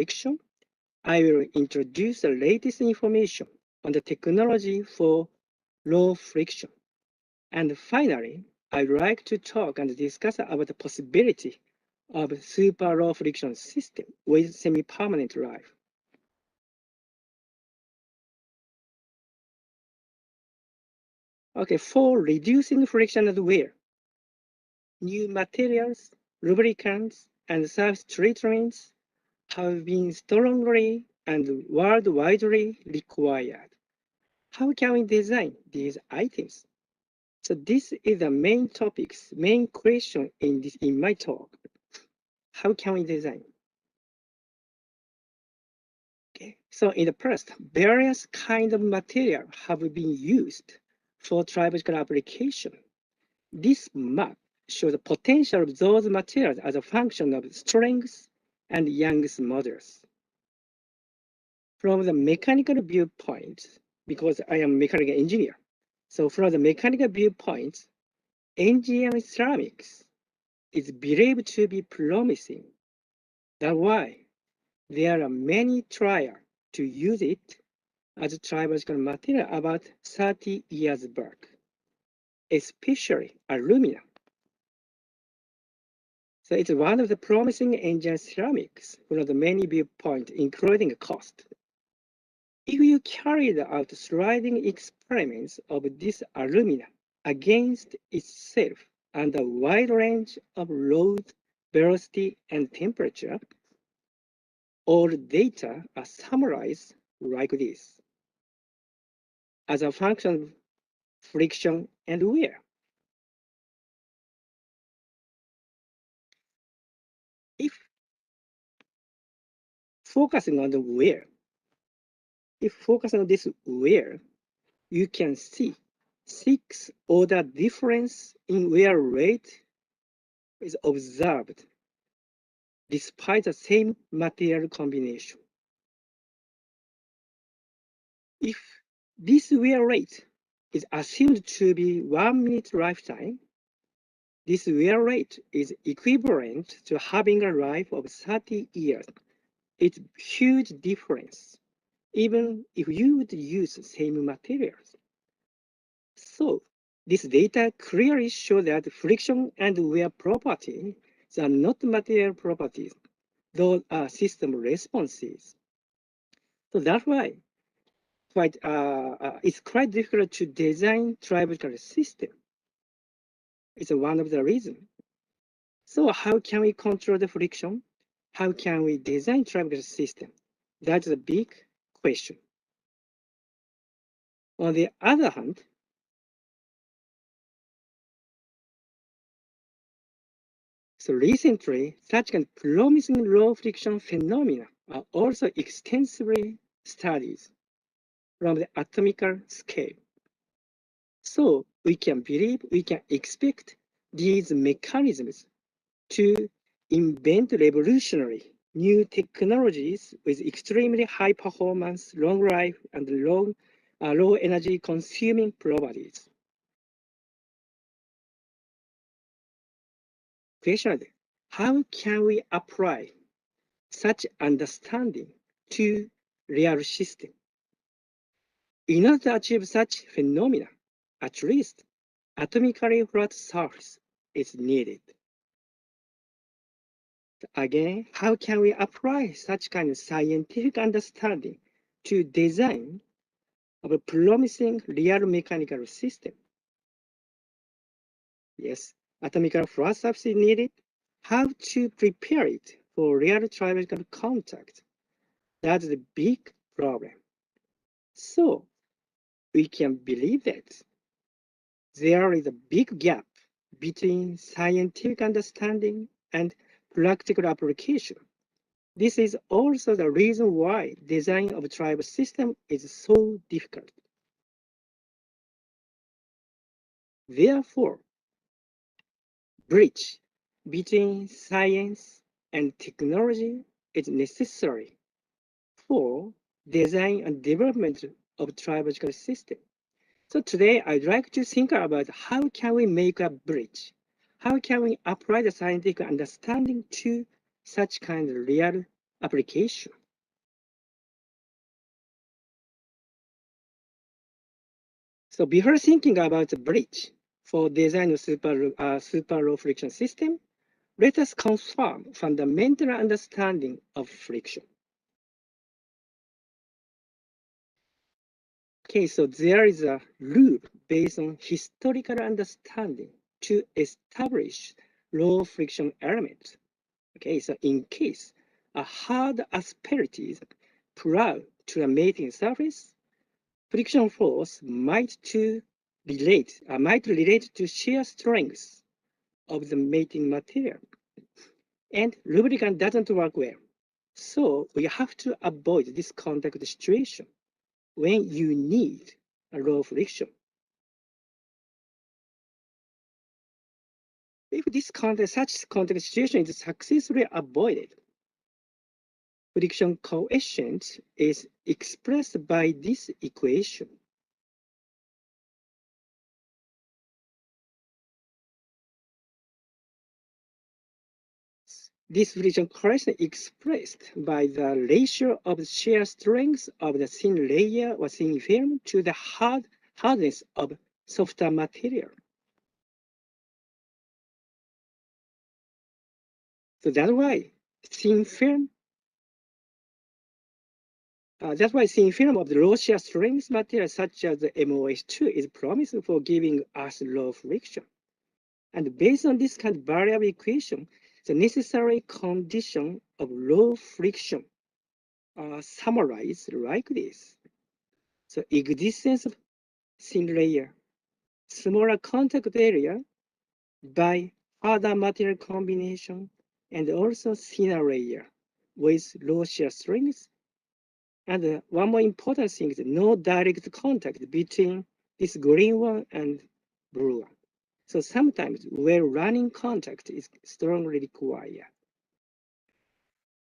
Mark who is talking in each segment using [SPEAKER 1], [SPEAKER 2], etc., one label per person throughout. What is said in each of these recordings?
[SPEAKER 1] friction, I will introduce the latest information on the technology for low friction. And finally, I'd like to talk and discuss about the possibility of super low friction system with semi-permanent life. Okay, for reducing friction and wear, new materials, lubricants, and surface treatments have been strongly and worldwide required. How can we design these items? So this is the main topics, main question in my talk. How can we design? Okay, so in the past, various kinds of material have been used for tribological application. This map shows the potential of those materials as a function of strength and Young's modulus. From the mechanical viewpoint, because I am a mechanical engineer, so from the mechanical viewpoint, engineering ceramics is believed to be promising. That's why there are many trials to use it as a tribological material about 30 years back, especially aluminum. So it's one of the promising engineering ceramics from the many viewpoints, including cost. If you carried out sliding experiments of this aluminum against itself and a wide range of load, velocity, and temperature, all data are summarized like this as a function of friction and wear. If focusing on the wear, if focusing on this wear, you can see 6-order difference in wear rate is observed despite the same material combination. If this wear rate is assumed to be 1 minute lifetime, this wear rate is equivalent to having a life of 30 years. It's a huge difference, even if you would use the same materials. So this data clearly shows that friction and wear properties are not material properties. Those are system responses. So that's why it's quite difficult to design tribological system. It's one of the reasons. So how can we control the friction? How can we design tribological system? That's a big question. On the other hand, so recently, such kind of promising low friction phenomena are also extensively studied from the atomical scale. So we can expect these mechanisms to invent revolutionary new technologies with extremely high performance, long life, and low energy consuming properties. Question is, how can we apply such understanding to real system? In order to achieve such phenomena, at least atomically flat surface is needed. Again, how can we apply such kind of scientific understanding to design of a promising real mechanical system? Yes, atomical flat surface is needed. How to prepare it for real tribological contact? That's the big problem. So we can believe that there is a big gap between scientific understanding and practical application. This is also the reason why design of tribal system is so difficult. Therefore, bridge between science and technology is necessary for design and development of tribological system. So today I'd like to think about how can we make a bridge? How can we apply the scientific understanding to such kind of real application. So before thinking about the bridge for design of super low friction system, let us confirm fundamental understanding of friction. Okay, so there is a rule based on historical understanding to establish low friction elements. Okay, so in case a hard asperity is plugged to a mating surface, friction force might relate to shear strength of the mating material, and lubricant doesn't work well. So we have to avoid this contact situation when you need a low friction. If such contact situation is successfully avoided, friction coefficient is expressed by this equation. This friction coefficient is expressed by the ratio of the shear strength of the thin layer or thin film to the hardness of softer material. So that's why thin film of the low shear strength material such as the MOS2 is promising for giving us low friction. And based on this kind of variable equation, the necessary condition of low friction are summarized like this. So existence of thin layer, smaller contact area by other material combination, and also thinner layer with low shear strength. And one more important thing is no direct contact between this green one and blue one. So sometimes where running contact is strongly required.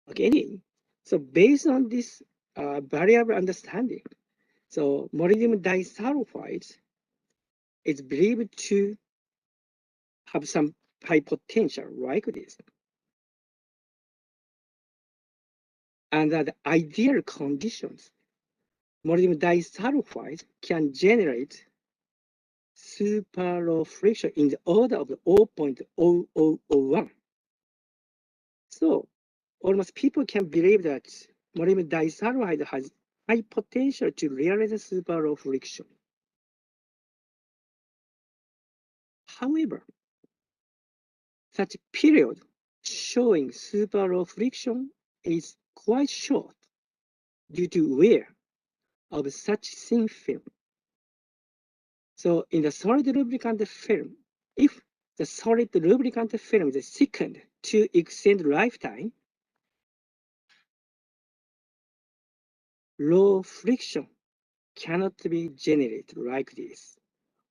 [SPEAKER 1] Okay, so based on this variable understanding, so molybdenum disulfide is believed to have some high potential like this. Under the ideal conditions, molybdenum disulfide can generate super low friction in the order of 0.0001. So almost people can believe that molybdenum disulfide has high potential to realize super low friction. However, such period showing super low friction is quite short due to wear of such thin film. So in the solid lubricant film, if the solid lubricant film is thickened to extend lifetime, low friction cannot be generated like this.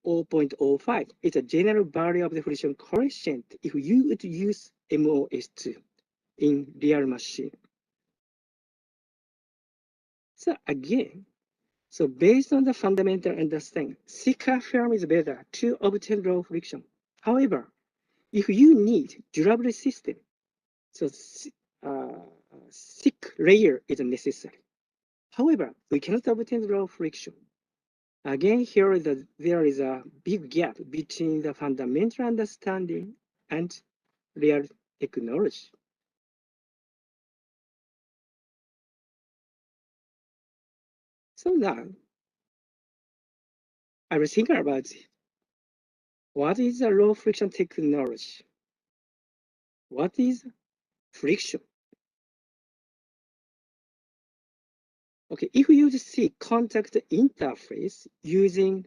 [SPEAKER 1] 0.05 is a general value of the friction coefficient if you would use MOS2 in real machine. So again, so based on the fundamental understanding, thicker film is better to obtain low friction. However, if you need durable system, so thick layer is necessary. However, we cannot obtain low friction. Again, here there is a big gap between the fundamental understanding and real technology. So now, I was thinking about what is a low friction technology? What is friction? Okay, if you see contact interface using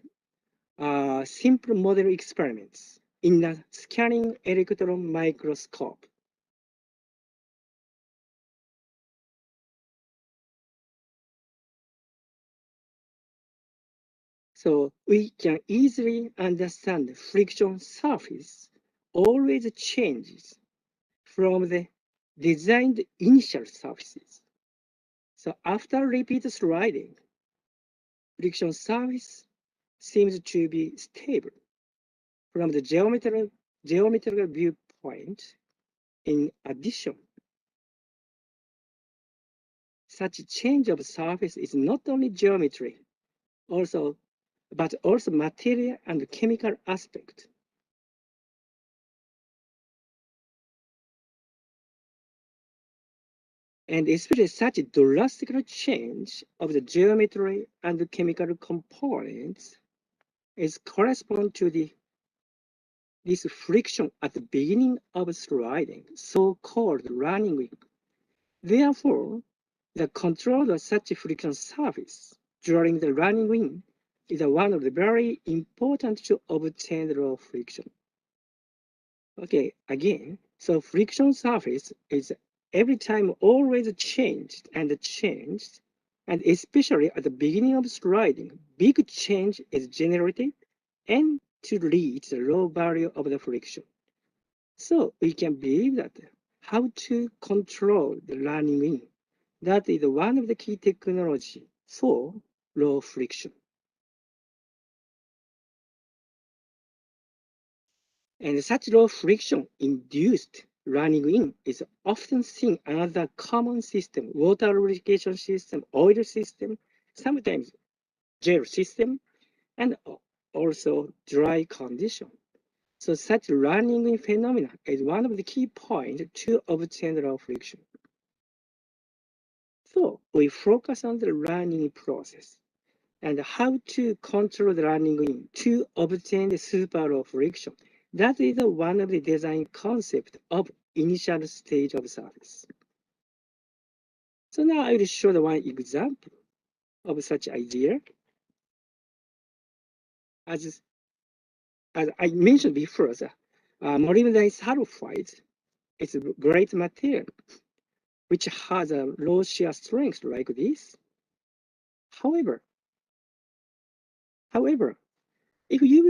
[SPEAKER 1] simple model experiments in a scanning electron microscope. So we can easily understand friction surface always changes from the designed initial surfaces. So after repeat sliding, friction surface seems to be stable from the geometrical viewpoint. In addition, such change of surface is not only geometry, but also material and chemical aspect. And especially such drastic change of the geometry and the chemical components is correspond to this friction at the beginning of sliding, so-called running wing. Therefore, the control of such friction surface during the running wing is one of the very important to obtain the low friction. Okay, again, so friction surface is every time always changed, and especially at the beginning of sliding, big change is generated and to reach the low value of the friction. So we can believe that how to control the running wing, that is one of the key technology for low friction. And such low friction induced running wing is often seen another common system, water lubrication system, oil system, sometimes gel system, and also dry condition. So such running wing phenomena is one of the key points to obtain low friction. So we focus on the running process and how to control the running wing to obtain the super low friction. That is one of the design concept of initial stage of surface. So now I will show the one example of such idea. As I mentioned before, the molybdenum sulfide is a great material which has a low shear strength like this. However, if you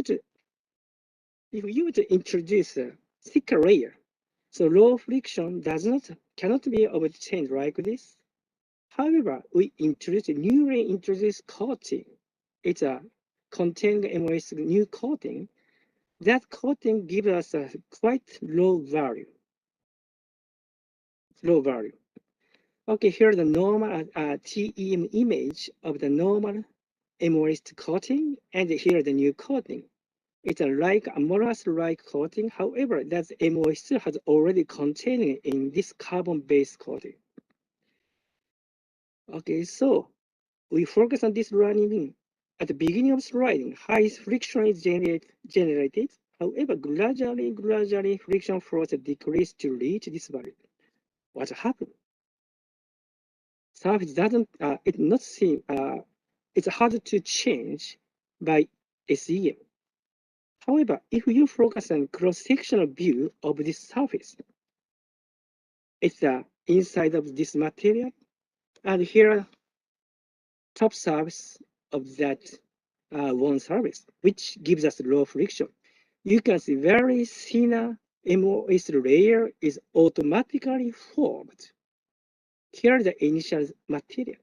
[SPEAKER 1] would introduce a thicker layer, so low friction cannot be obtained like this. However, we newly introduced coating. It's a containing MOS new coating. That coating gives us a quite low value. Okay, here the normal TEM image of the normal MOS coating, and here the new coating. It's a like amorphous-like coating. However, that MOS has already contained in this carbon-based coating. Okay, so we focus on this running wing. At the beginning of sliding, high friction is generated. However, gradually friction force decrease to reach this value. What happened? Surface doesn't, it not seem, it's hard to change by SEM. However, if you focus on cross-sectional view of this surface, it's the inside of this material, and here top surface of that one surface, which gives us low friction. You can see very thinner MOS layer is automatically formed. Here is the initial material.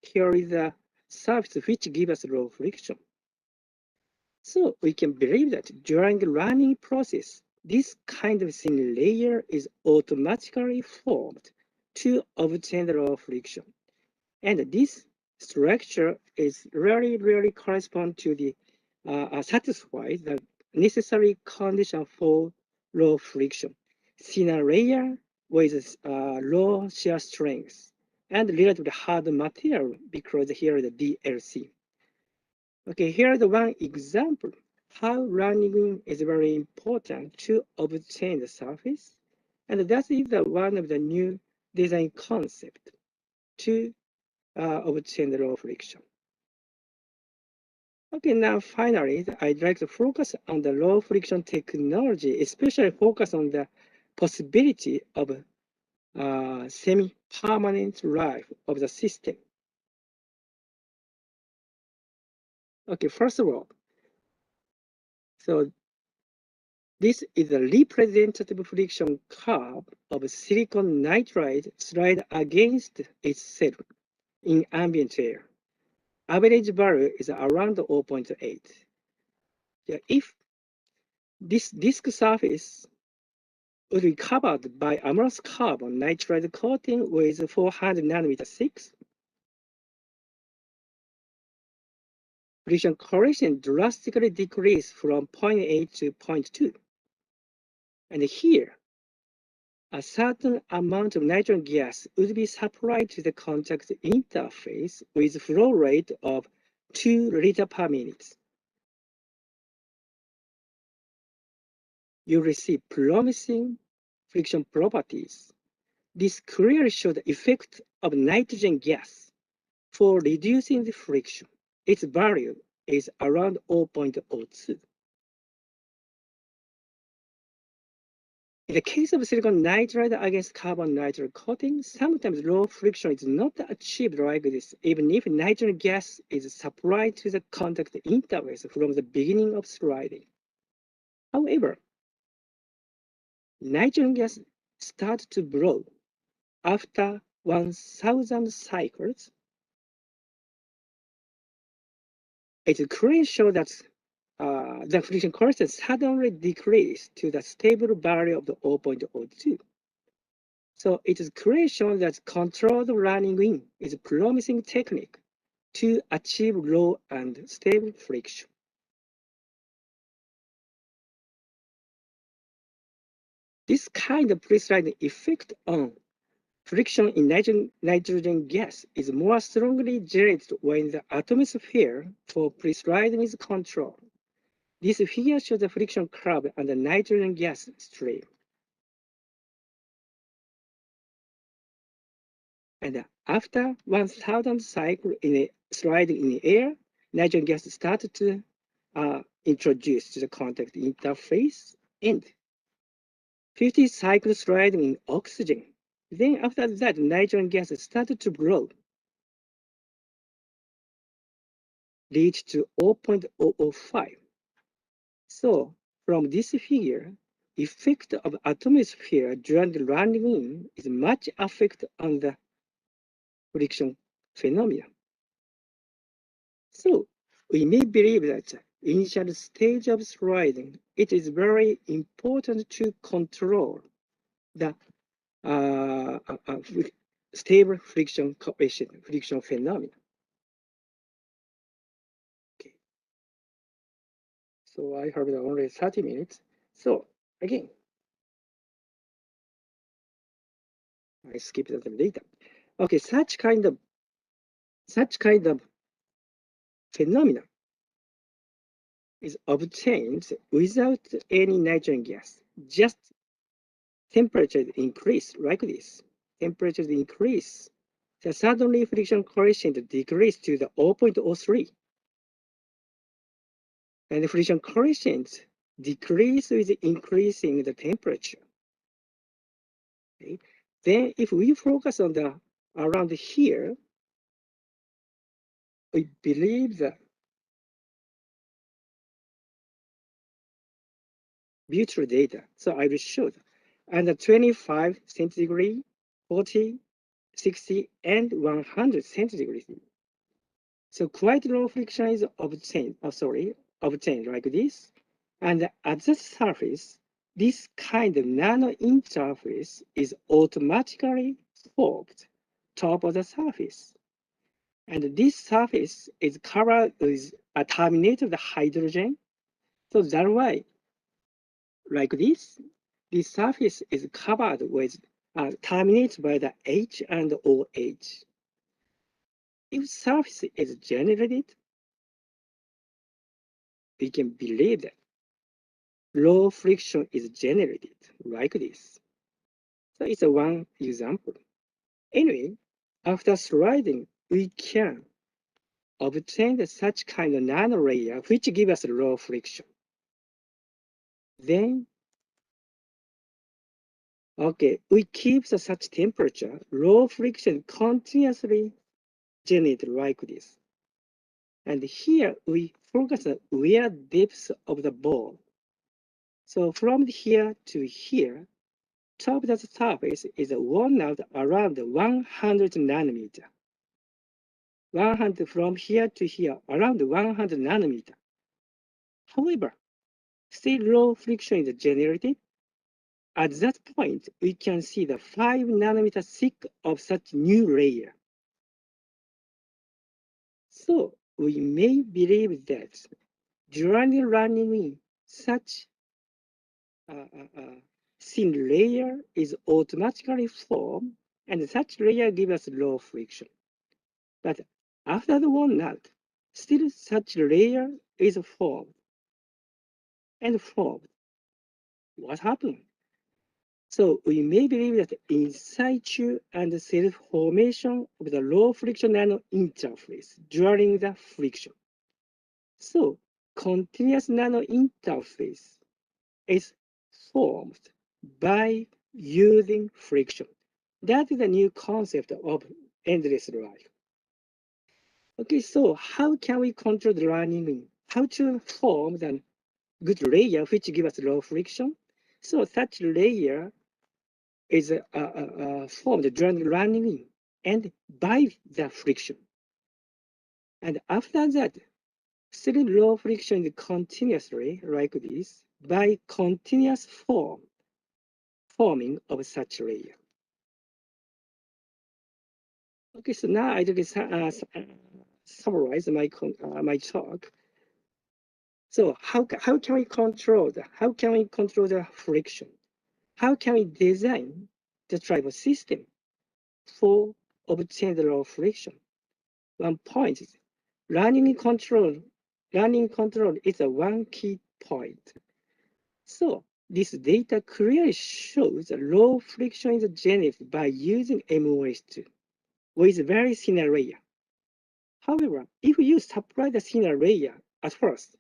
[SPEAKER 1] Here is the surface which gives us low friction. So we can believe that during the running process, this kind of thin layer is automatically formed to obtain the low friction. And this structure is really correspond to the satisfy the necessary condition for low friction. Thinner layer with low shear strength and relatively hard material because here is the DLC. Okay, here is the one example how running is very important to obtain the surface, and that is the one of the new design concept to obtain the low friction. Okay, now finally, I'd like to focus on the low friction technology, especially focus on the possibility of semi-permanent life of the system. Okay, first of all, so this is a representative friction curve of silicon nitride slide against itself in ambient air. Average value is around 0.8. Yeah, if this disk surface would be covered by amorphous carbon nitride coating with 400 nanometer thick. Friction correction drastically decreased from 0.8 to 0.2. And here, a certain amount of nitrogen gas would be supplied to the contact interface with flow rate of 2 liters per minute. You receive promising friction properties. This clearly shows the effect of nitrogen gas for reducing the friction. Its value is around 0.02. In the case of silicon nitride against carbon nitride coating, sometimes low friction is not achieved like this, even if nitrogen gas is supplied to the contact interface from the beginning of sliding. However, nitrogen gas starts to blow after 1,000 cycles. It clearly shows that the friction coefficient suddenly decreased to the stable value of the 0.02. So it is clearly shown that controlled running in is a promising technique to achieve low and stable friction. This kind of pre-sliding effect on friction in nitrogen gas is more strongly generated when the atmosphere for pre-sliding is controlled. This figure shows the friction curve and the nitrogen gas stream. And after 1,000 cycles in a sliding in the air, nitrogen gas started to introduce to the contact interface, and 50 cycles sliding in oxygen. Then after that, nitrogen gas started to blow, reached to 0.005. So from this figure, effect of atmosphere during the running in is much affect on the friction phenomena. So we may believe that initial stage of sliding, it is very important to control the stable friction coefficient, friction phenomena. Okay. So I have only 30 minutes. So again, I skipped the data. Okay, such kind of phenomena is obtained without any nitrogen gas. Just temperature increase like this. Temperature increase. The suddenly friction coefficient decrease to the 0.03. And the friction coefficient decrease with increasing the temperature. Okay. Then if we focus on the around here, we believe that beautiful data. So I will show that. And the 25 centigrade, 40, 60, and 100 centigrade. So quite low friction is obtained, obtained like this. And at the surface, this kind of nano interface is automatically formed top of the surface. And this surface is covered with a terminated hydrogen. So that way, like this surface is covered with terminated by the H and OH. If surface is generated, we can believe that low friction is generated like this. So it's a one example. Anyway, after sliding, we can obtain such kind of nano layer which give us low friction. Then, okay, we keep such temperature, low friction continuously generated like this. And here we focus on wear depth of the ball. So from here to here, top of the surface is worn out around 100 nanometer. 100 from here to here, around 100 nanometer. However, still low friction is generated. At that point, we can see the 5 nanometer thick of such new layer. So we may believe that during running in such thin layer is automatically formed, and such layer gives us low friction. But after the walnut, still such layer is formed and formed. What happened? So we may believe that in situ and self-formation of the low friction nano interface during the friction. So continuous nano interface is formed by using friction. That is a new concept of endless life. Okay, so how can we control the running? How to form the good layer which gives us low friction? So such layer is formed during running and by the friction. And after that, still low friction is continuously like this by continuous forming of such layer. Okay, so now I will summarize my talk. So how can we control the friction? How can we design the tribal system for obtain the low friction? One point is running control. Running control is a one key point. So this data clearly shows the low friction is generated by using MOS2 with very thin layer. However, if you supply the thinner layer at first,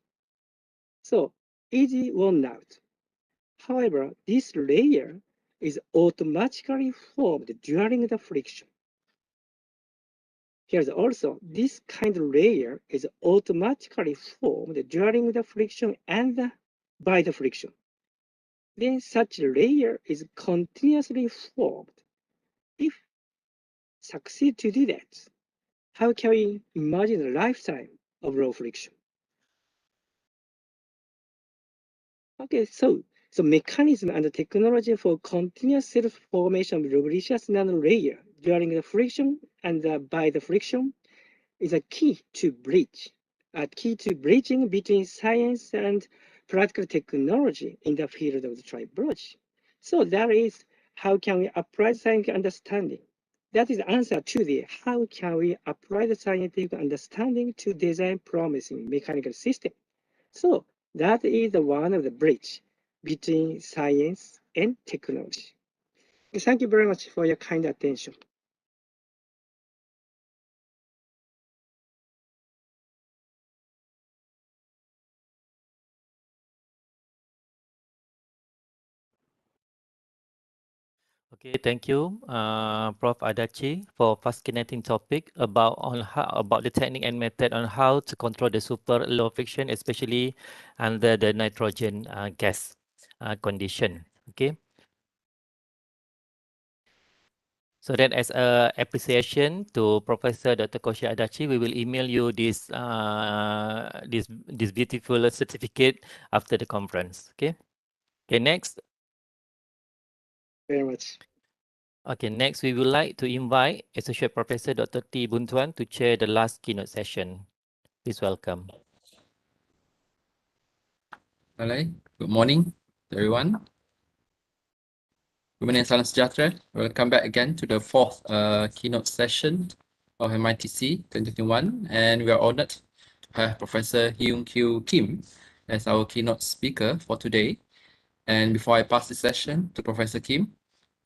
[SPEAKER 1] so easy one out. However, this layer is automatically formed during the friction. Here's also, this kind of layer is automatically formed during the friction and by the friction. Then such layer is continuously formed. If succeed to do that, how can we imagine the lifetime of low friction? Okay, so mechanism and technology for continuous self-formation of lubricious nanolayer during the friction and by the friction is a key to bridging between science and practical technology in the field of the tribology. So that is how can we apply scientific understanding? That is the answer to the how can we apply the scientific understanding to design promising mechanical system. So that is the one of the bridge between science and technology. Thank you very much for your kind attention.
[SPEAKER 2] Okay, thank you, Prof. Adachi, for fascinating topic about the technique and method on how to control the super low friction, especially under the nitrogen gas condition. Okay. So then, as a appreciation to Professor Dr. Koshi Adachi, we will email you this beautiful certificate after the conference. Okay. Okay. Next.
[SPEAKER 1] Very much.
[SPEAKER 2] Okay. Next, we would like to invite Associate Professor Dr. T. Buntuan to chair the last keynote session. Please welcome.
[SPEAKER 3] Hello, good morning, everyone. Good morning, salam sejahtera. Welcome back again to the fourth keynote session of MITC 2021, and we are honored to have Professor Hyung Kyu Kim as our keynote speaker for today. And before I pass the session to Professor Kim,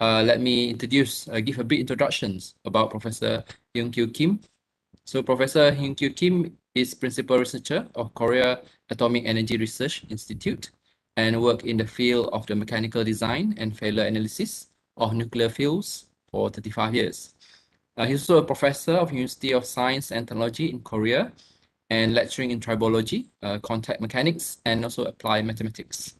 [SPEAKER 3] let me give a bit introductions about Professor Hyung Kyu Kim. So Professor Hyung Kyu Kim is principal researcher of Korea Atomic Energy Research Institute and work in the field of the mechanical design and failure analysis of nuclear fuels for 35 years. He's also a professor of University of Science and Technology in Korea and lecturing in tribology, contact mechanics, and also applied mathematics.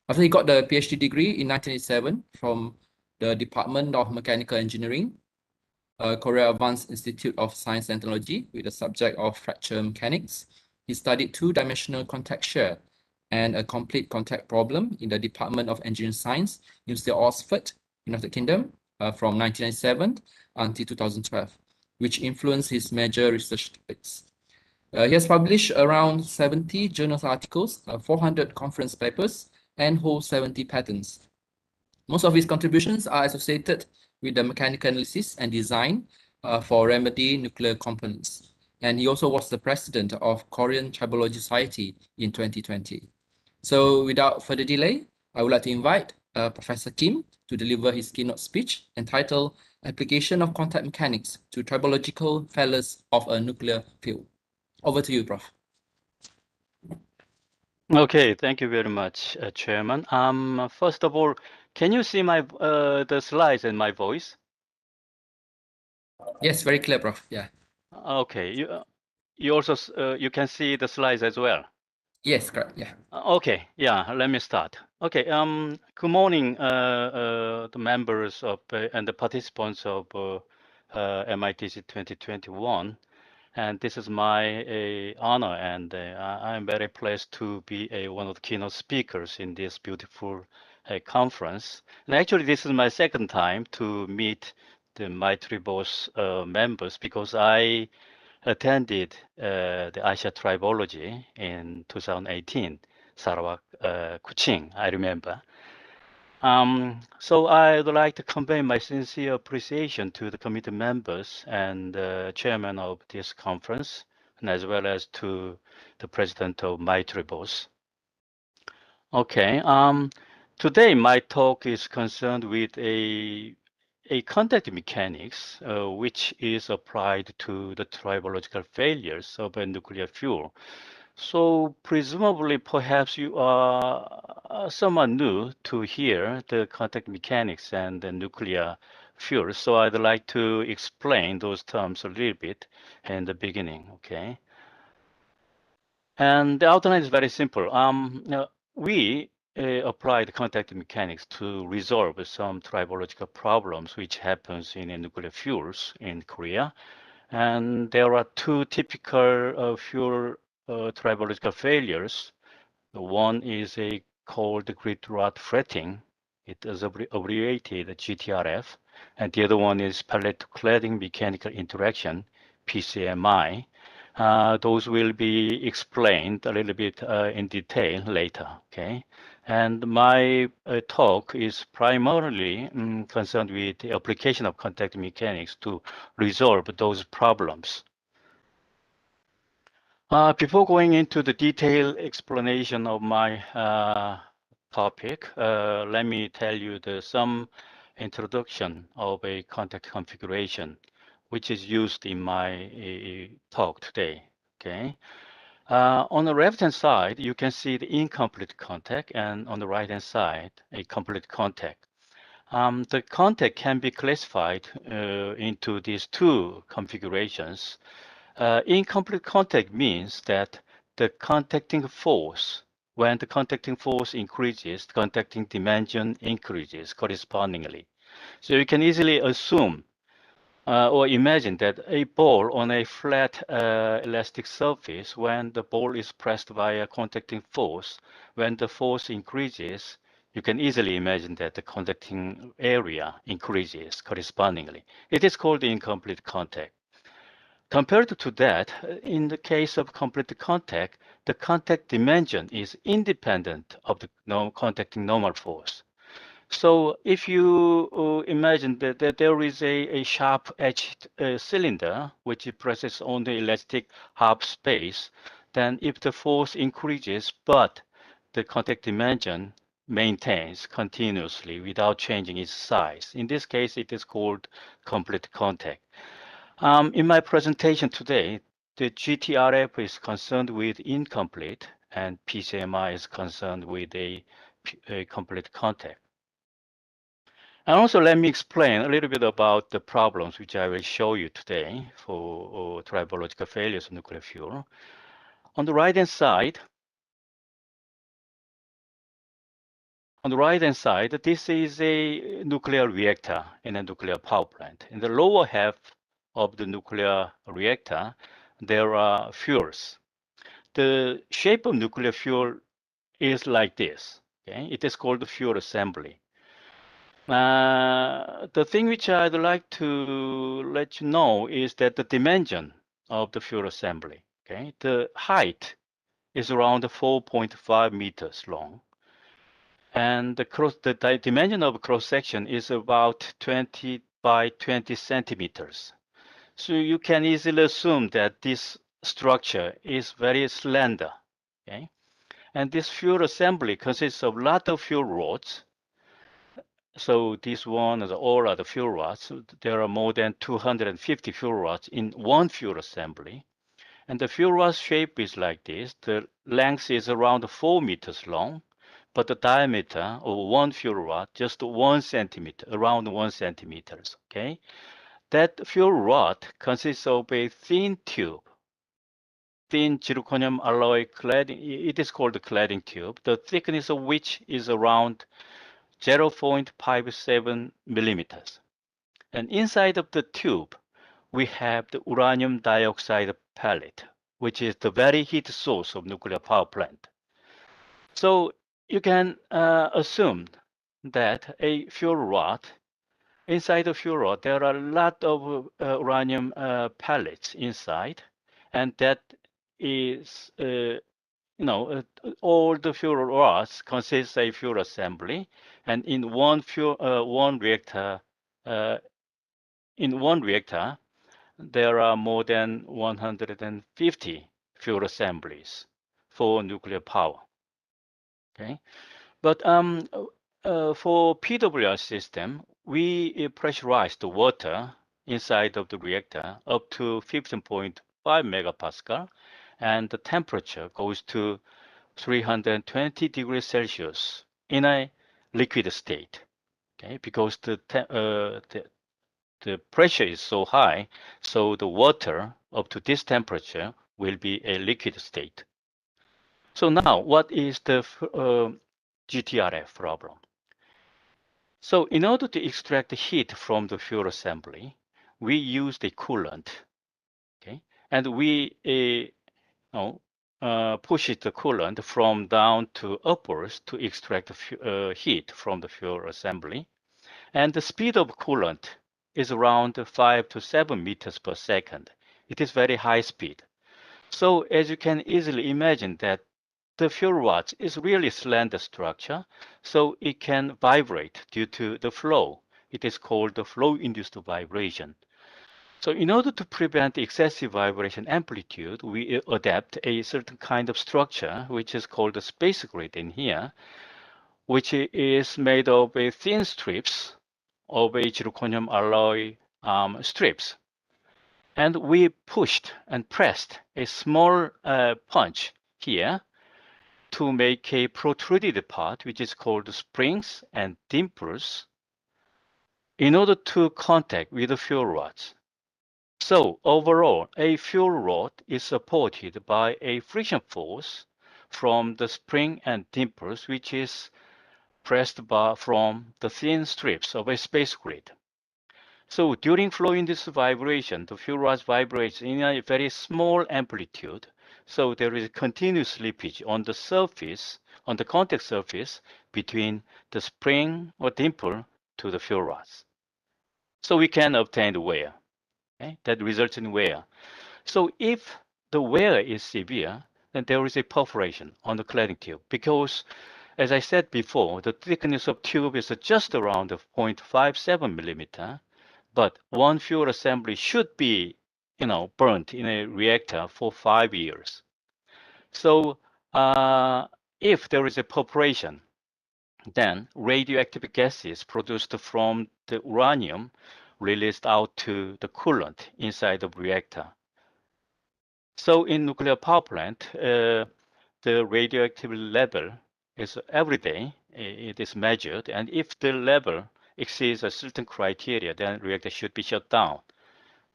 [SPEAKER 3] After he got the PhD degree in 1987 from the Department of Mechanical Engineering, Korea Advanced Institute of Science and Technology with the subject of fracture mechanics. He studied two-dimensional contact shear and a complete contact problem in the Department of Engineering Science, University of Oxford, United Kingdom, from 1997 until 2012, which influenced his major research topics. He has published around 70 journal articles, 400 conference papers, and holds 70 patents. Most of his contributions are associated with the mechanical analysis and design for remedy nuclear components. And he also was the president of Korean Tribology Society in 2020. So without further delay, I would like to invite Professor Kim to deliver his keynote speech entitled Application of Contact Mechanics to Tribological Failures of a Nuclear Fuel. Over to you, Prof.
[SPEAKER 4] Okay, thank you very much, Chairman. First of all, can you see my the slides and my voice?
[SPEAKER 3] Yes, very clear, Prof. Yeah.
[SPEAKER 4] Okay, you also you can see the slides as well.
[SPEAKER 3] Yes, correct. Yeah.
[SPEAKER 4] Okay, yeah. Let me start. Okay. Good morning, the members of and the participants of MITC 2021. And this is my honor, and I'm very pleased to be one of the keynote speakers in this beautiful conference. And actually, this is my second time to meet the MITRIBOS members, because I attended the Asia Tribology in 2018, Sarawak, Kuching, I remember. So I'd like to convey my sincere appreciation to the committee members and chairman of this conference, and as well as to the president of MITRIBOS. Okay, today my talk is concerned with a contact mechanics, which is applied to the tribological failures of a nuclear fuel. So presumably, perhaps you are someone new to hear the contact mechanics and the nuclear fuel. So I'd like to explain those terms a little bit in the beginning, okay? And the outline is very simple. We applied contact mechanics to resolve some tribological problems which happens in nuclear fuels in Korea. And there are two typical fuel tribological failures. The one is called grid rod fretting. It is abbreviated GTRF. And the other one is pellet cladding mechanical interaction, PCMI. Those will be explained a little bit in detail later, okay? And my talk is primarily concerned with the application of contact mechanics to resolve those problems. Before going into the detailed explanation of my topic, let me tell you some introduction of a contact configuration, which is used in my talk today. Okay. On the left-hand side, you can see the incomplete contact, and on the right-hand side, a complete contact. The contact can be classified into these two configurations. Incomplete contact means that the contacting force, when the contacting force increases, the contacting dimension increases correspondingly. So you can easily assume or imagine that a ball on a flat elastic surface, when the ball is pressed by a contacting force, when the force increases, you can easily imagine that the contacting area increases correspondingly. It is called incomplete contact. Compared to that, in the case of complete contact, the contact dimension is independent of the contacting normal force. So if you imagine that there is a sharp-edged cylinder which presses on the elastic half space, then if the force increases but the contact dimension maintains continuously without changing its size, in this case it is called complete contact. In my presentation today, the GTRF is concerned with incomplete and PCMI is concerned with a complete contact. And also let me explain a little bit about the problems which I will show you today for tribological failures of nuclear fuel. On the right-hand side, this is a nuclear reactor in a nuclear power plant. In the lower half of the nuclear reactor, there are fuels. The shape of nuclear fuel is like this. Okay, it is called the fuel assembly. The thing which I'd like to let you know is that the dimension of the fuel assembly. Okay, the height is around 4.5 meters long, and the dimension of cross section is about 20 by 20 centimeters. So you can easily assume that this structure is very slender. Okay, and this fuel assembly consists of a lot of fuel rods. So this one is all are the fuel rods. So there are more than 250 fuel rods in one fuel assembly. And the fuel rod shape is like this. The length is around 4 meters long, but the diameter of one fuel rod just 1 centimeter, around 1 centimeters. Okay, that fuel rod consists of a thin tube, thin zirconium alloy cladding. It is called the cladding tube, the thickness of which is around 0.57 millimeters. And inside of the tube, we have the uranium dioxide pellet, which is the very heat source of nuclear power plant. So you can assume that a fuel rod, inside the fuel rod, there are a lot of uranium pellets inside, and that is all the fuel rods consist a fuel assembly, and in one reactor, there are more than 150 fuel assemblies for nuclear power. Okay, but for PWR system, we pressurize the water inside of the reactor up to 15.5 megapascal, and the temperature goes to 320 degrees Celsius in a liquid state. Okay, because the pressure is so high, so the water up to this temperature will be a liquid state. So now, what is the GTRF problem? So in order to extract the heat from the fuel assembly, we use the coolant, okay, and we push the coolant from down to upwards to extract the heat from the fuel assembly. And the speed of coolant is around 5 to 7 meters per second. It is very high speed. So as you can easily imagine that the fuel rods is really slender structure, so it can vibrate due to the flow. It is called the flow-induced vibration. So in order to prevent excessive vibration amplitude, we adapt a certain kind of structure, which is called the space grid in here, which is made of a thin strips of a zirconium alloy strips. And we pushed and pressed a small punch here to make a protruded part, which is called springs and dimples, in order to contact with the fuel rods. So overall, a fuel rod is supported by a friction force from the spring and dimples, which is pressed from the thin strips of a space grid. So during flow-induced vibration, the fuel rods vibrates in a very small amplitude. So there is continuous slippage on the surface, on the contact surface between the spring or dimple to the fuel rods. So we can obtain the wear. Okay? That results in wear. So if the wear is severe, then there is a perforation on the cladding tube because, as I said before, the thickness of tube is just around 0.57 millimeter, but one fuel assembly should be, burnt in a reactor for 5 years. So if there is a perforation, then radioactive gases produced from the uranium released out to the coolant inside the reactor. So in nuclear power plant, the radioactivity level is every day, it is measured, and if the level exceeds a certain criteria, then reactor should be shut down.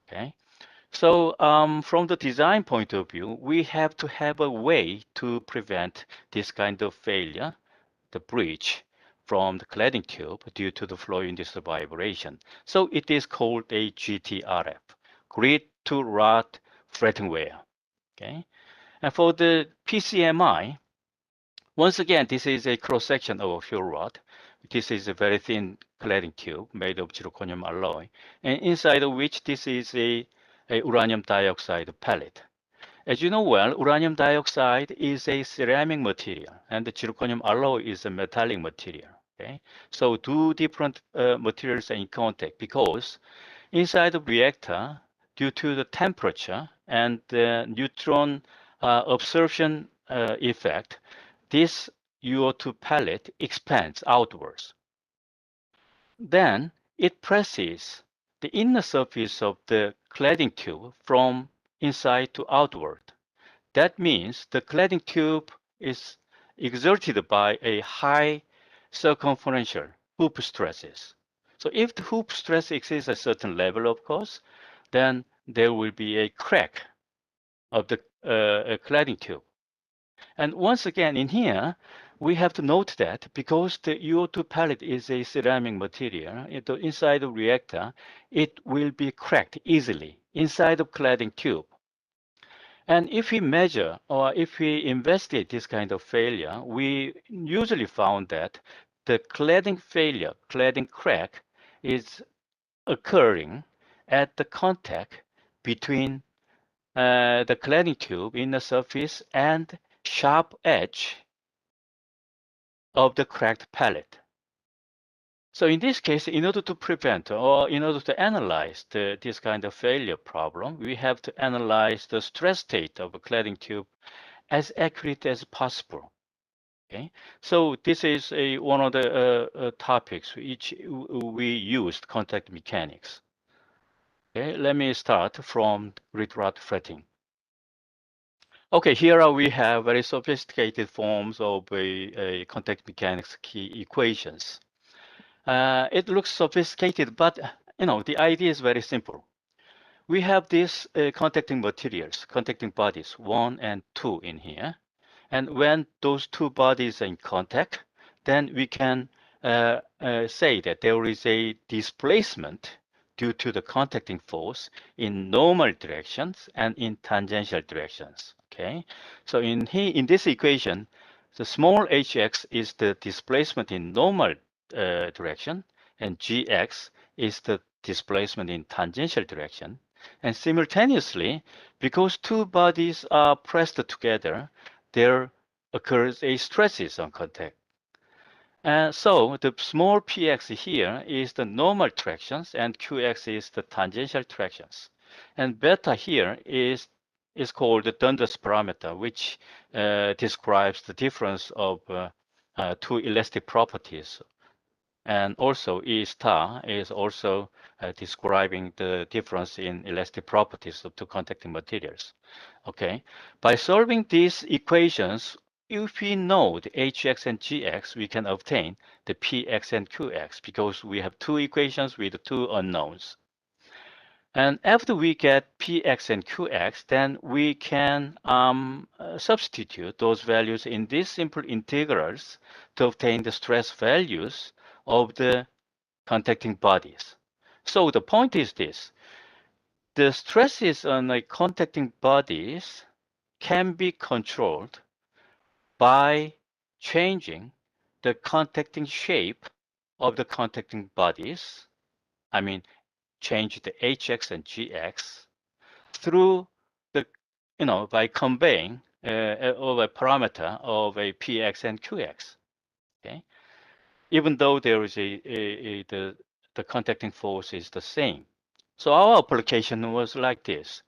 [SPEAKER 4] Okay. So from the design point of view, we have to have a way to prevent this kind of failure, the breach from the cladding tube due to the flow-induced vibration. So it is called a GTRF, grid to rod fretting wear. Okay, and for the PCMI, Once again, this is a cross-section of a fuel rod. This is a very thin cladding tube made of zirconium alloy, and inside of which this is a uranium dioxide pellet. As you know well, uranium dioxide is a ceramic material, and the zirconium alloy is a metallic material. Okay, so two different materials are in contact because inside the reactor, due to the temperature and the neutron absorption effect, this UO2 pellet expands outwards. Then it presses the inner surface of the cladding tube from inside to outward. That means the cladding tube is exerted by a high circumferential hoop stresses. So if the hoop stress exceeds a certain level, of course, then there will be a crack of the cladding tube. And once again, in here, we have to note that because the UO2 pellet is a ceramic material, inside the reactor, it will be cracked easily inside the cladding tube. And if we measure or if we investigate this kind of failure, we usually found that the cladding failure, cladding crack, is occurring at the contact between the cladding tube inner surface and sharp edge of the cracked pellet. So in this case, in order to prevent or in order to analyze this kind of failure problem, we have to analyze the stress state of a cladding tube as accurate as possible. Okay, so this is one of the topics which we used contact mechanics. Okay, let me start from grid rod fretting. Okay, here we have very sophisticated forms of a contact mechanics key equations. It looks sophisticated, but the idea is very simple. We have these contacting materials, contacting bodies 1 and 2 in here. And when those two bodies are in contact, then we can say that there is a displacement due to the contacting force in normal directions and in tangential directions. Okay, so in this equation, the small hx is the displacement in normal direction, and gx is the displacement in tangential direction. And simultaneously, because two bodies are pressed together, there occurs a stresses on contact. And so the small px here is the normal tractions and qx is the tangential tractions. And beta here is called the Dundas parameter, which describes the difference of two elastic properties. And also E star is also describing the difference in elastic properties of two contacting materials. Okay, by solving these equations, if we know the hx and gx, we can obtain the px and qx because we have two equations with two unknowns. And after we get px and qx, then we can substitute those values in these simple integrals to obtain the stress values of the contacting bodies. So the point is this: the stresses on the contacting bodies can be controlled by changing the contacting shape of the contacting bodies. I mean, change the hx and gx through the, by conveying of a parameter of a px and qx. Okay, even though there is the contacting force is the same. So our application was like this.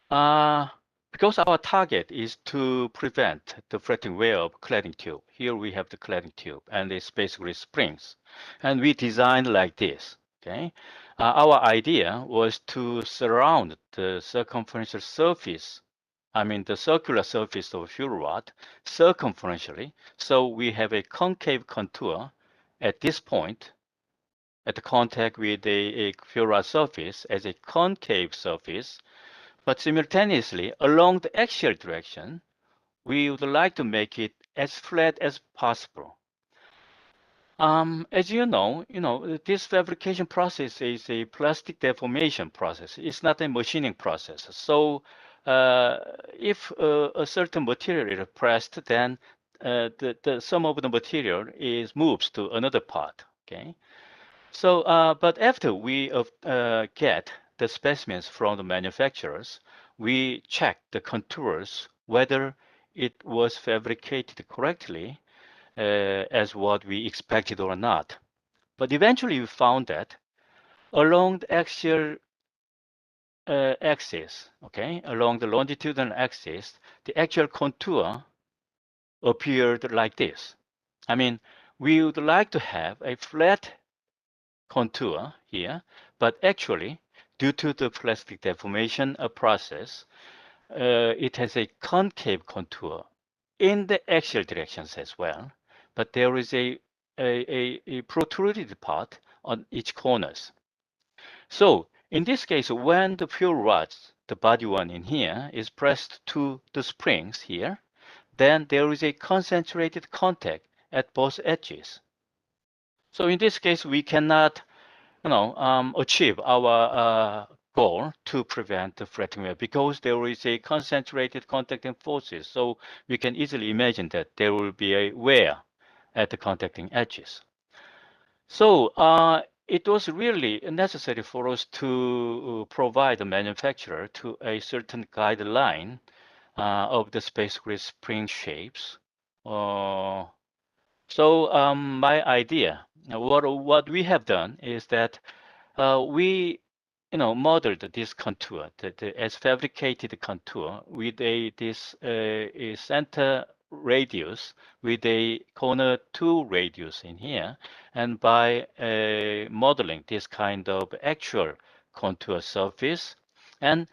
[SPEAKER 4] Because our target is to prevent the fretting wear of cladding tube. Here we have the cladding tube, and it's basically springs. And we designed like this, okay? Our idea was to surround the circumferential surface, I mean the circular surface of a fuel rod circumferentially. So we have a concave contour at this point at the contact with a fuel rod surface as a concave surface. But simultaneously, along the axial direction, we would like to make it as flat as possible. As you know, this fabrication process is a plastic deformation process. It's not a machining process. So if a certain material is pressed, then some of the material moves to another part. Okay, so but after we get the specimens from the manufacturers, we check the contours whether it was fabricated correctly as what we expected or not. But eventually we found that along the axial axis, okay, along the longitudinal axis, the actual contour appeared like this. I mean, we would like to have a flat contour here, but actually, due to the plastic deformation process, it has a concave contour in the axial directions as well, but there is a protruded part on each corners. So in this case, when the fuel rods, the body one in here, is pressed to the springs here, then there is a concentrated contact at both edges. So in this case, we cannot, achieve our goal to prevent the fretting wear because there is a concentrated contacting forces. So we can easily imagine that there will be a wear at the contacting edges. So it was really necessary for us to provide the manufacturer to a certain guideline of the space grid spring shapes. So my idea, what we have done is that we modeled this contour, as fabricated contour with a center radius with a corner 2 radius in here, and by modeling this kind of actual contour surface, and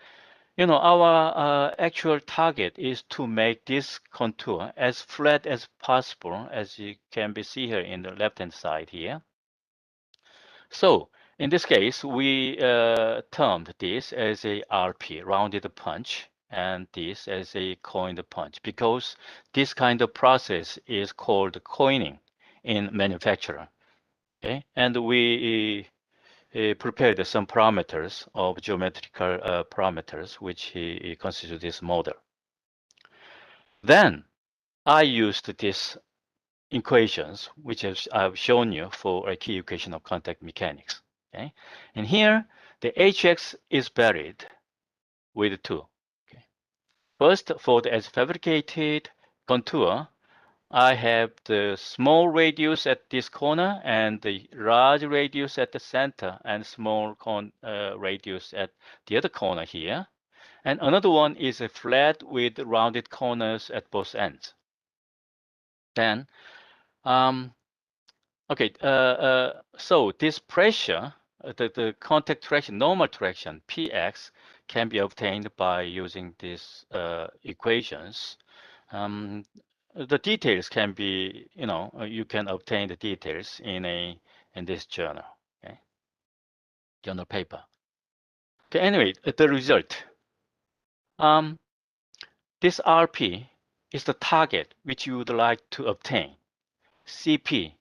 [SPEAKER 4] our actual target is to make this contour as flat as possible, as you can see here in the left-hand side here. So in this case, we termed this as a RP, rounded punch, and this as a coined punch, because this kind of process is called coining in manufacturer. Okay, and we prepared some parameters of geometrical parameters, which he constitute this model. Then I used these equations, which I've shown you for a key equation of contact mechanics. Okay, and here the Hx is varied with 2. Okay, first for the as fabricated contour, I have the small radius at this corner and the large radius at the center and small radius at the other corner here. And another one is a flat with rounded corners at both ends. Then, okay, so this pressure, the contact traction, normal traction, Px, can be obtained by using these equations. The details can be, you can obtain the details in this journal, okay, journal paper. Okay, anyway, the result. This RP is the target which you would like to obtain. CP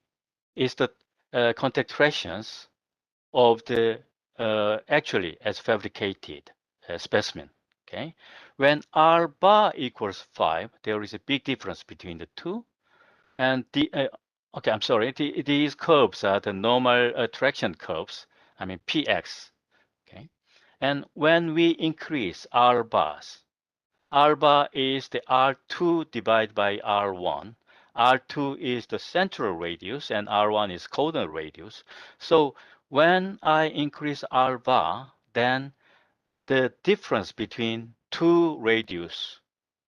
[SPEAKER 4] is the contact tractions of the actually as fabricated specimen. Okay, when R bar equals 5, there is a big difference between the two. And okay, I'm sorry, these curves are the normal traction curves, I mean Px, okay? And when we increase R bars, R bar is the R2 divided by R1. R2 is the central radius and R1 is corner radius. So when I increase R bar, then the difference between two radius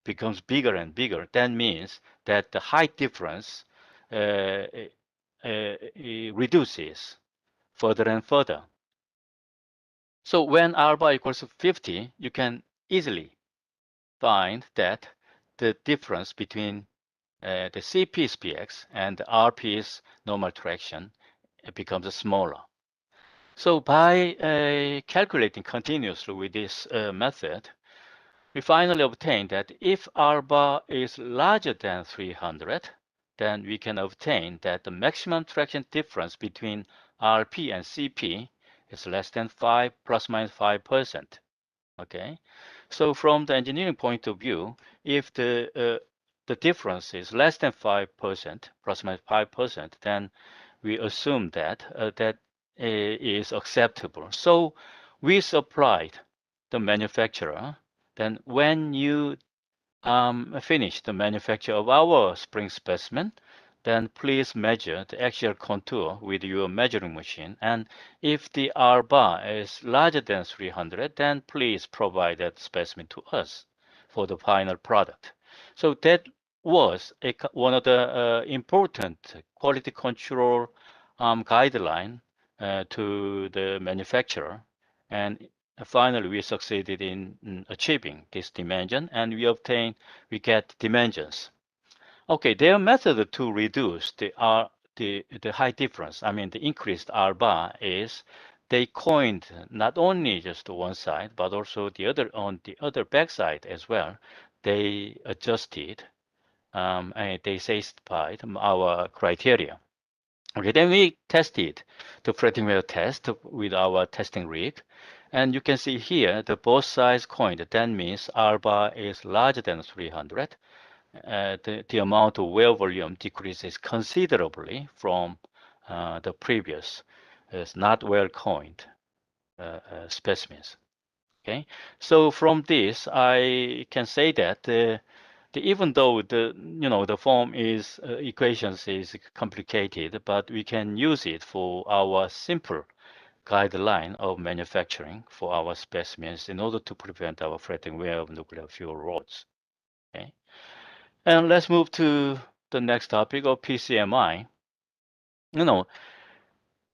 [SPEAKER 4] becomes bigger and bigger. That means that the height difference reduces further and further. So when R bar equals 50, you can easily find that the difference between the CP's Px and the RP's normal traction becomes smaller. So by calculating continuously with this method, we finally obtain that if R bar is larger than 300, then we can obtain that the maximum traction difference between RP and CP is less than 5 plus minus 5%. Okay, so from the engineering point of view, if the the difference is less than 5%, approximately 5%, then we assume that that is acceptable. So we supplied the manufacturer. Then when you finish the manufacture of our spring specimen, then please measure the actual contour with your measuring machine. And if the R bar is larger than 300, then please provide that specimen to us for the final product. So that was one of the important quality control guideline to the manufacturer. And finally, we succeeded in achieving this dimension, and we get dimensions. Okay, their method to reduce the high difference, I mean the increased R bar, is they coined not only just one side, but also on the other back side as well. They adjusted and they satisfied our criteria. Okay, then we tested the fretting wheel test with our testing rig. And you can see here the both sides coined. That means R bar is larger than 300. The amount of wear volume decreases considerably from the previous not well coined specimens. Okay, so from this I can say that even though the form is equations is complicated, but we can use it for our simple guideline of manufacturing for our specimens in order to prevent our fretting wear of nuclear fuel rods. Okay, and let's move to the next topic of PCMI.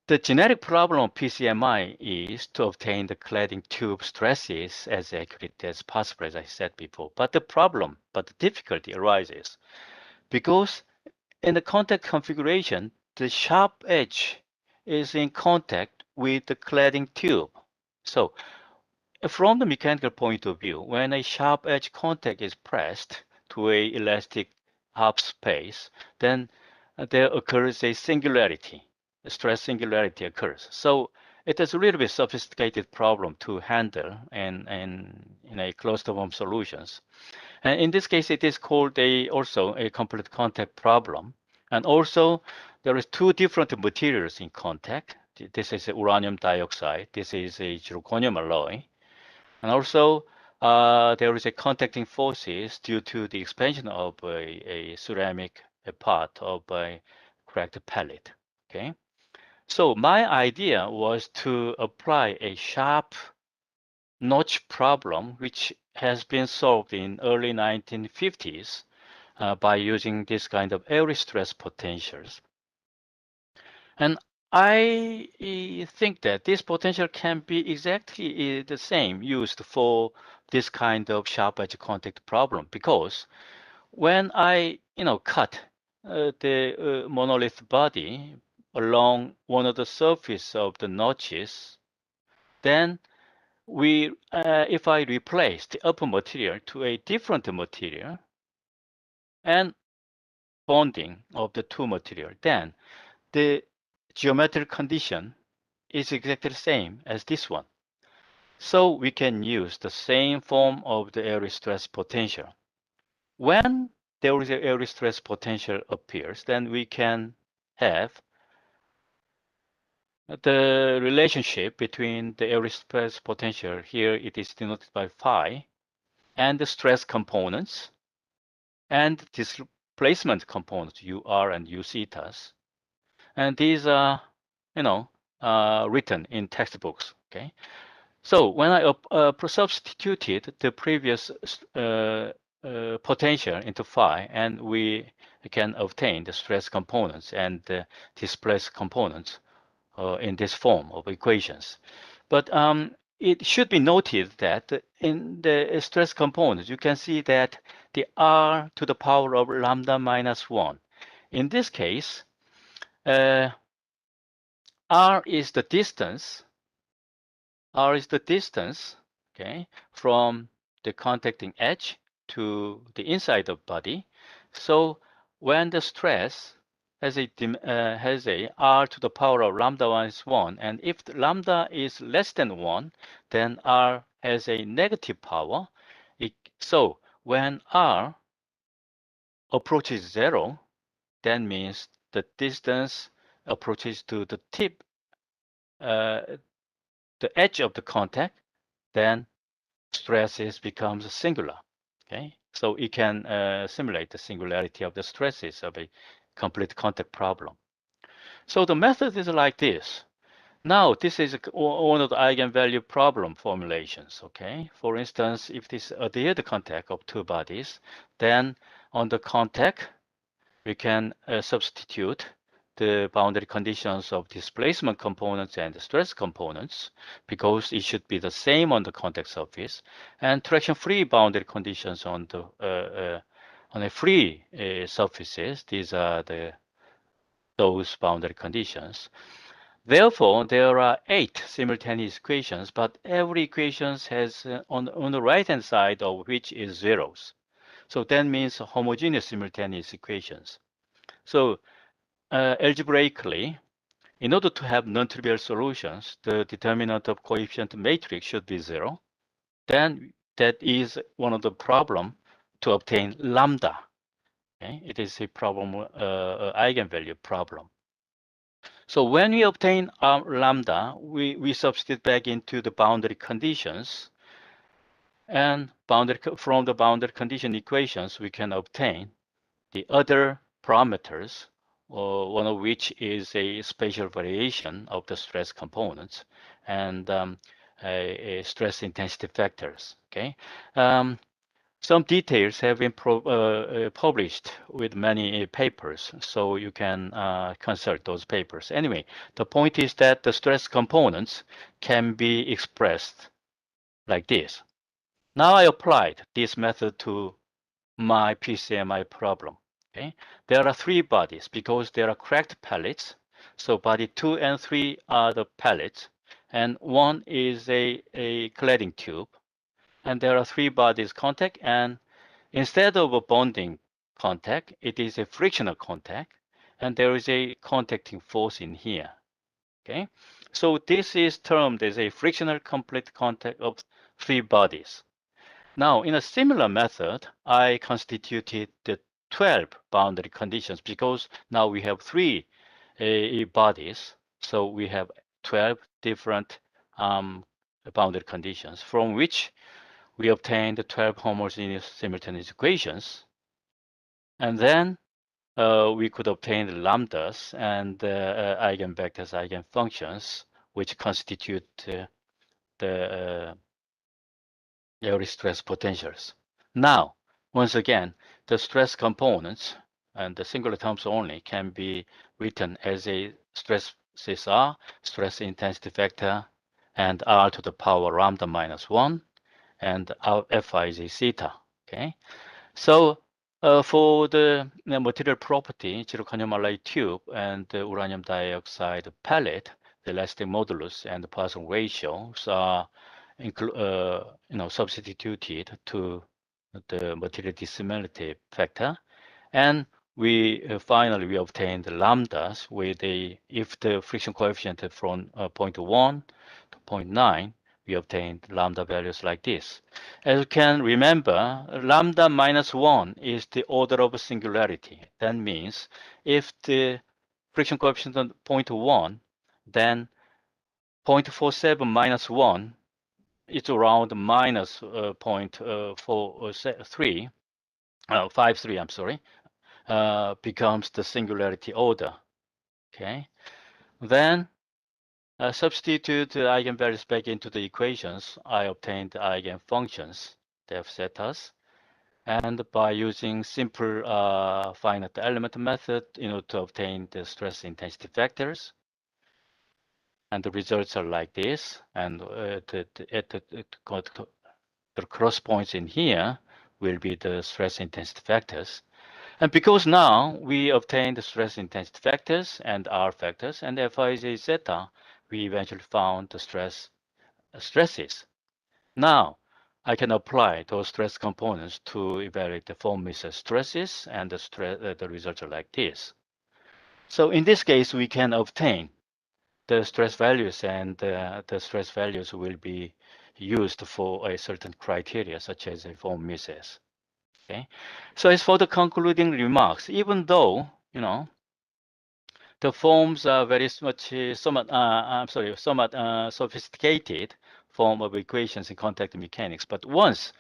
[SPEAKER 4] The genetic problem of PCMI is to obtain the cladding tube stresses as accurate as possible, as I said before. But the difficulty arises because in the contact configuration, the sharp edge is in contact with the cladding tube. So from the mechanical point of view, when a sharp edge contact is pressed to a elastic half space, then there occurs a singularity. A stress singularity occurs. So it is a little bit sophisticated problem to handle in a closed form solutions. And in this case, it is called also a complete contact problem. And also, there is two different materials in contact. This is uranium dioxide. This is a zirconium alloy. And also, there is a contacting forces due to the expansion of a ceramic part of a cracked pellet. Okay. So my idea was to apply a sharp notch problem, which has been solved in early 1950s by using this kind of area stress potentials. And I think that this potential can be exactly the same used for this kind of sharp edge contact problem, because when I cut the monolith body along one of the surface of the notches, then if I replace the upper material to a different material and bonding of the two material, then the geometric condition is exactly the same as this one. So we can use the same form of the area stress potential. When there is an area stress potential appears, then we can have the relationship between the area stress potential, here it is denoted by phi, and the stress components, and displacement components, UR and U zetas. And these are, written in textbooks, okay? So when I substituted the previous potential into phi, and we can obtain the stress components and the displaced components in this form of equations. But it should be noted that in the stress components, you can see that the R to the power of lambda minus 1. In this case, R is the distance. R is the distance, okay, from the contacting edge to the inside of body. So when the stress has a R to the power of lambda minus 1, and if the lambda is less than 1, then R has a negative power. So when R approaches 0, that means the distance approaches to the tip, the edge of the contact, then stresses becomes singular. Okay, so it can simulate the singularity of the stresses of a complete contact problem. So the method is like this. Now, this is one of the eigenvalue problem formulations, okay? For instance, if this adhered contact of two bodies, then on the contact, we can substitute the boundary conditions of displacement components and the stress components, because it should be the same on the contact surface, and traction-free boundary conditions on the on a free surfaces. These are those boundary conditions. Therefore, there are 8 simultaneous equations, but every equation has on the right-hand side of which is zeros. So that means homogeneous simultaneous equations. So algebraically, in order to have non-trivial solutions, the determinant of coefficient matrix should be 0. Then that is one of the problem to obtain lambda. Okay? It is a problem, eigenvalue problem. So when we obtain lambda, we substitute back into the boundary conditions, and from the boundary condition equations, we can obtain the other parameters, one of which is a spatial variation of the stress components and a stress intensity factors. Okay. Some details have been published with many papers, so you can consult those papers. Anyway, the point is that the stress components can be expressed like this. Now I applied this method to my PCMI problem. Okay, there are 3 bodies because there are cracked pellets. So body 2 and 3 are the pellets, and 1 is a cladding tube. And there are 3 bodies contact, and instead of a bonding contact, it is a frictional contact, and there is a contacting force in here. Okay, so this is termed as a frictional complete contact of 3 bodies. Now, in a similar method, I constituted the 12 boundary conditions because now we have 3 bodies, so we have 12 different boundary conditions from which we obtained the 12 homogeneous simultaneous equations, and then we could obtain the lambdas and eigenvectors, eigenfunctions, which constitute the every stress potentials. Now, once again, the stress components and the singular terms only can be written as a stresses R, stress intensity factor, and R to the power lambda minus 1, and our Fi is a theta. Okay, so for the material property, zirconium alloy tube and the uranium dioxide pellet, the elastic modulus and the Poisson ratios are substituted to the material dissimilarity factor, and we finally we obtained the lambdas with if the friction coefficient from 0.1 to 0.9, we obtained lambda values like this. As you can remember, lambda minus 1 is the order of singularity. That means if the friction coefficient is 0.1, then 0.47 minus 1 is around minus 0.53, 53, I'm sorry, becomes the singularity order. Okay, then substitute the eigenvalues back into the equations. I obtained the eigenfunctions, the f zetas, and by using simple finite element method, to obtain the stress intensity factors, and the results are like this. And the cross points in here will be the stress intensity factors. And because now we obtained the stress intensity factors and R factors and Fij zeta, we eventually found the stresses. Now I can apply those stress components to evaluate the von Mises stresses, and the results are like this. So in this case, we can obtain the stress values, and the stress values will be used for a certain criteria, such as a von Mises. Okay, so as for the concluding remarks, even though, you know, the forms are very much somewhat sophisticated form of equations in contact mechanics, but once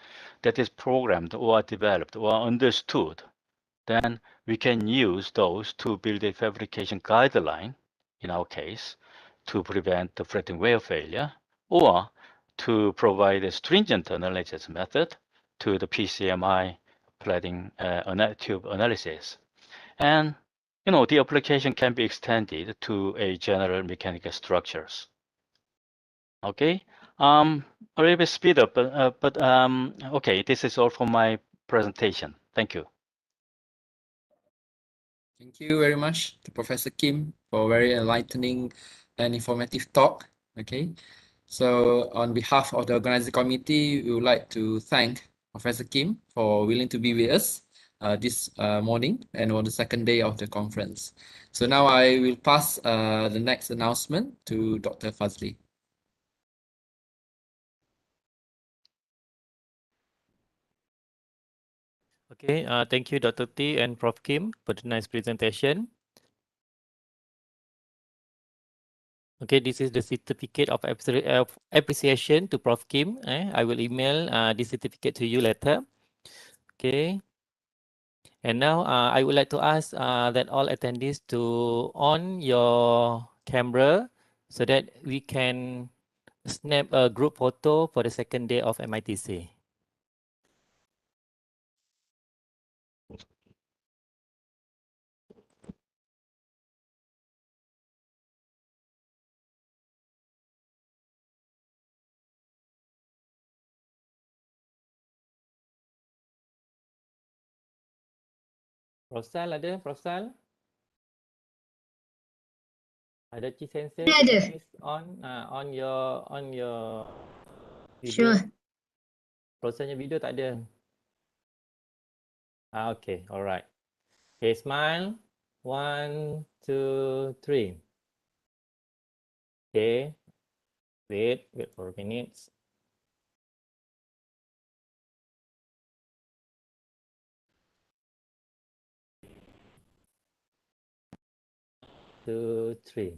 [SPEAKER 4] that is programmed or developed or understood, then we can use those to build a fabrication guideline, in our case, to prevent the fretting wear failure, or to provide a stringent analysis method to the PCMI plating tube analysis. And you know, the application can be extended to a general mechanical structures. Okay, a little bit speed up, but okay, this is all for my presentation. Thank you.
[SPEAKER 3] Thank you very much to Professor Kim for a very enlightening and informative talk. Okay, so on behalf of the organizing committee, we would like to thank Professor Kim for willing to be with us this morning and on the second day of the conference. So now I will pass the next announcement to Dr. Fazli.
[SPEAKER 2] Okay, thank you, Dr. T and Prof. Kim, for the nice presentation. Okay, this is the certificate of appreciation to Prof. Kim. I will email this certificate to you later. Okay. And now I would like to ask that all attendees to on your camera so that we can snap a group photo for the second day of MITC. Profesal ada? Profesal? Ada Cik Sensei?
[SPEAKER 5] Ada.
[SPEAKER 2] Please on your video.
[SPEAKER 5] Sure.
[SPEAKER 2] Profesalnya video tak ada. Okay, alright. Okay, smile. 1, 2, 3. Okay. Wait for a minute. Two, three.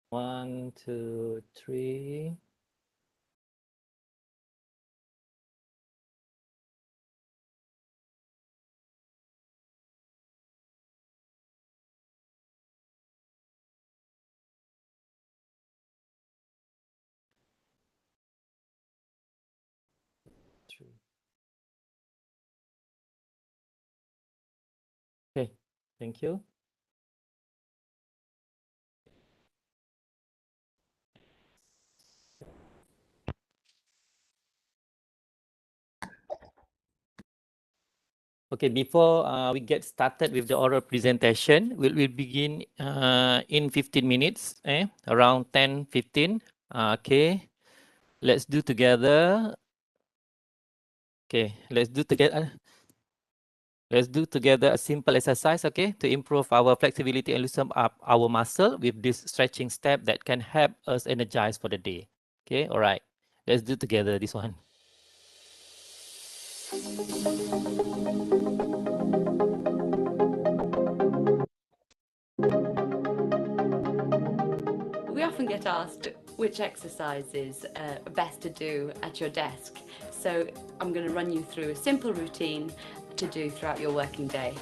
[SPEAKER 2] One, two, three. Okay, thank you. Okay, before we get started with the oral presentation, we'll begin in 15 minutes, around 10:15. Okay, let's do together. Okay, let's do together. Let's do together a simple exercise, okay, to improve our flexibility and loosen up our muscle with this stretching step that can help us energize for the day. Okay, all right. Let's do together this one.
[SPEAKER 6] We often get asked which exercises are best to do at your desk. So I'm going to run you through a simple routine to do throughout your working day.